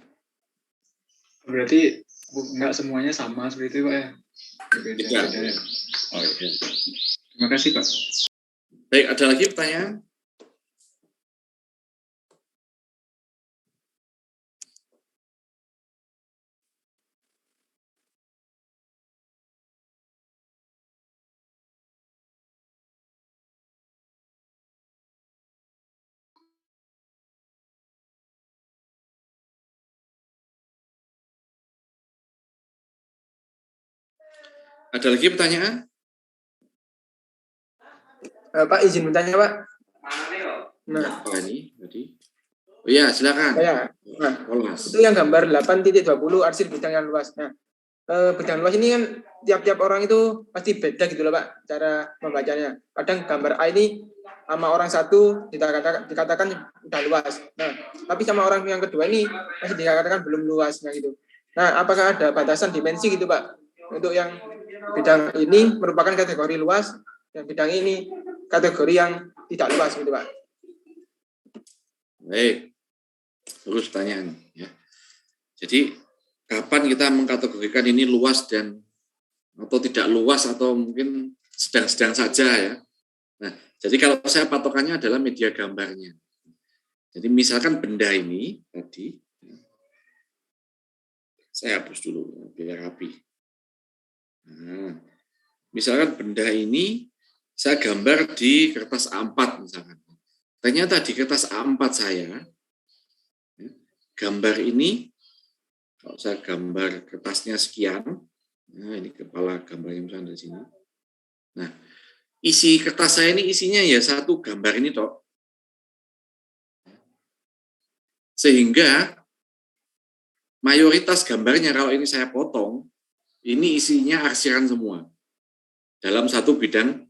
Berarti nggak semuanya sama seperti itu, Pak, ya? Berbeda. Ya. Oh, iya. Terima kasih, Pak. Baik, ada lagi pertanyaan? Ada lagi pertanyaan? Pak, izin bertanya, Pak. Nah, apa ini tadi? Oh ya, silakan. Nah, Olas. itu yang gambar 8.20 arsir bidang yang luas. Nah, bidang luas ini kan tiap-tiap orang itu pasti beda gitu loh, Pak, cara membacanya. Kadang gambar A ini sama orang satu dikatakan udah luas. Nah, tapi sama orang yang kedua ini masih dikatakan belum luas, nah gitu. Nah, apakah ada batasan dimensi gitu, Pak? Untuk yang bidang ini merupakan kategori luas, dan bidang ini kategori yang tidak luas gitu, Pak. Baik, terus pertanyaan ya. Jadi kapan kita mengkategorikan ini luas dan atau tidak luas atau mungkin sedang-sedang saja ya. Nah, jadi kalau saya patokannya adalah media gambarnya. Jadi misalkan benda ini tadi, saya hapus dulu biar rapi. Nah, misalkan benda ini saya gambar di kertas A4 misalkan. Ternyata di kertas A4 saya, gambar ini, kalau saya gambar kertasnya sekian, nah ini kepala gambarnya misalkan dari sini. Nah, isi kertas saya ini isinya ya satu gambar ini toh. Sehingga mayoritas gambarnya kalau ini saya potong, ini isinya arsiran semua dalam satu bidang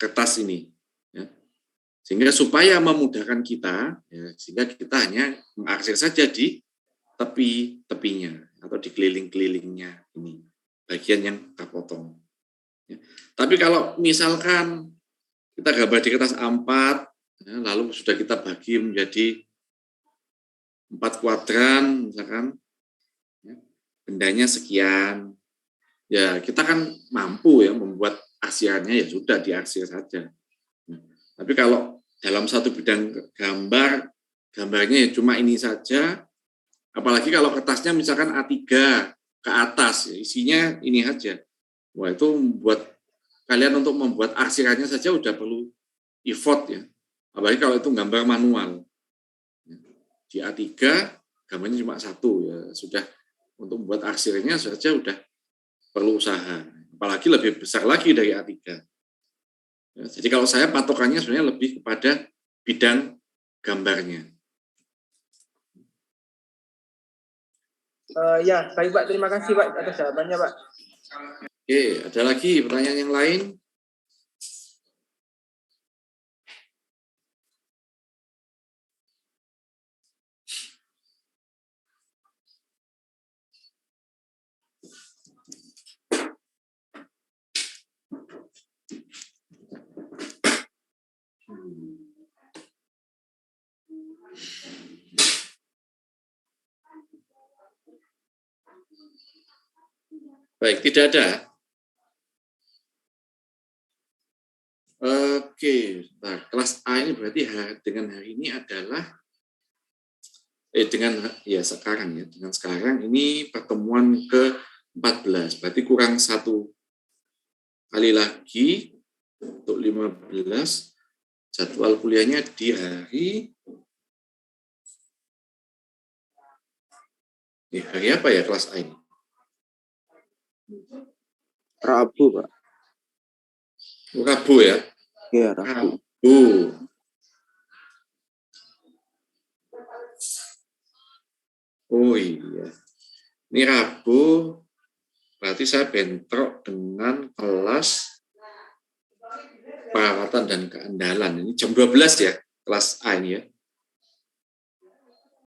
kertas ini. Ya. Sehingga supaya memudahkan kita, ya, sehingga kita hanya mengarsir saja di tepi-tepinya atau di keliling-kelilingnya ini, bagian yang kita potong. Ya. Tapi kalau misalkan kita gambar di kertas A4, ya, lalu sudah kita bagi menjadi 4 kuadran, misalkan, ya, bendanya sekian, ya kita kan mampu ya membuat arsirannya, ya sudah diarsir saja. Nah, tapi kalau dalam satu bidang gambarnya ya cuma ini saja, apalagi kalau kertasnya misalkan A3 ke atas, ya, isinya ini saja. Wah, itu membuat kalian untuk membuat arsirannya saja udah perlu effort ya. Apalagi kalau itu gambar manual. Di A3 gambarnya cuma satu, ya sudah untuk membuat arsirnya saja udah perlu usaha. Apalagi lebih besar lagi dari A3. Ya, jadi kalau saya patokannya sebenarnya lebih kepada bidang gambarnya. Ya, baik Pak. Terima kasih Pak atas jawabannya Pak. Oke, ada lagi pertanyaan yang lain? Baik, tidak ada. Oke, nah, kelas A ini berarti dengan hari ini adalah sekarang ya, dengan sekarang ini pertemuan ke-14, berarti kurang satu kali lagi untuk 15. Jadwal kuliahnya di hari apa ya kelas A ini? Rabu, Pak. Rabu ya? Iya, Rabu. Oh iya. Ini Rabu, berarti saya bentrok dengan kelas perawatan dan keandalan. Ini jam 12 ya, kelas A ini ya.